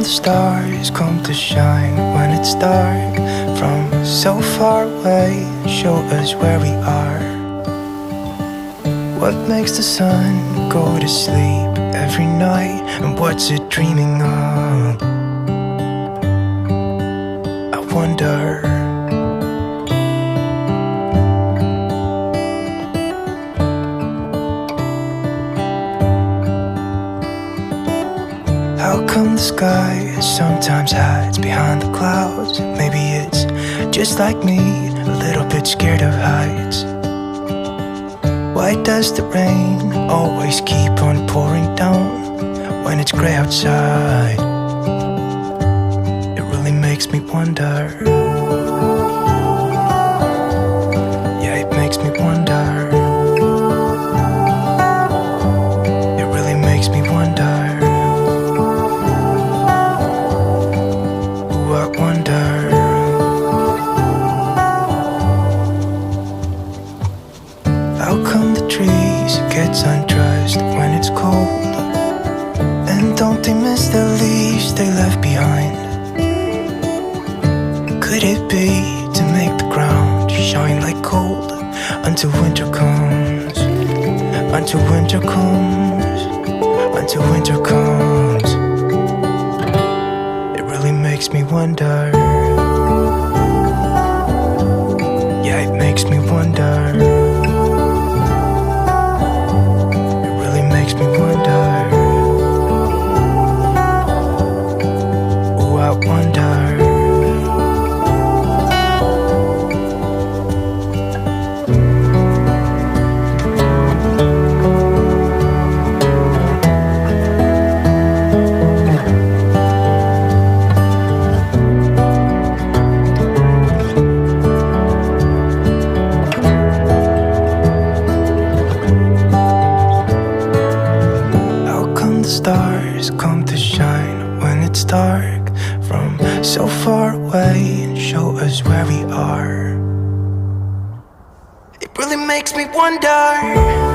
the stars come to shine when it's dark? From so far away, show us where we are. What makes the sun go to sleep every night? And what's it dreaming of? I wonder. How come the sky sometimes hides behind the clouds? Maybe it's just like me, a little bit scared of heights. Why does the rain always keep on pouring down when it's gray outside? It really makes me wonder. Yeah, it makes me wonder. It really makes me wonder. I wonder. How come the trees get undressed when it's cold? And don't they miss the leaves they left behind? Could it be to make the ground shine like gold until winter comes? Until winter comes. Until winter comes. Makes me wonder. Yeah, it makes me wonder. It really makes me wonder. Oh, I wonder. Stars come to shine when it's dark from so far away and show us where we are. It really makes me wonder.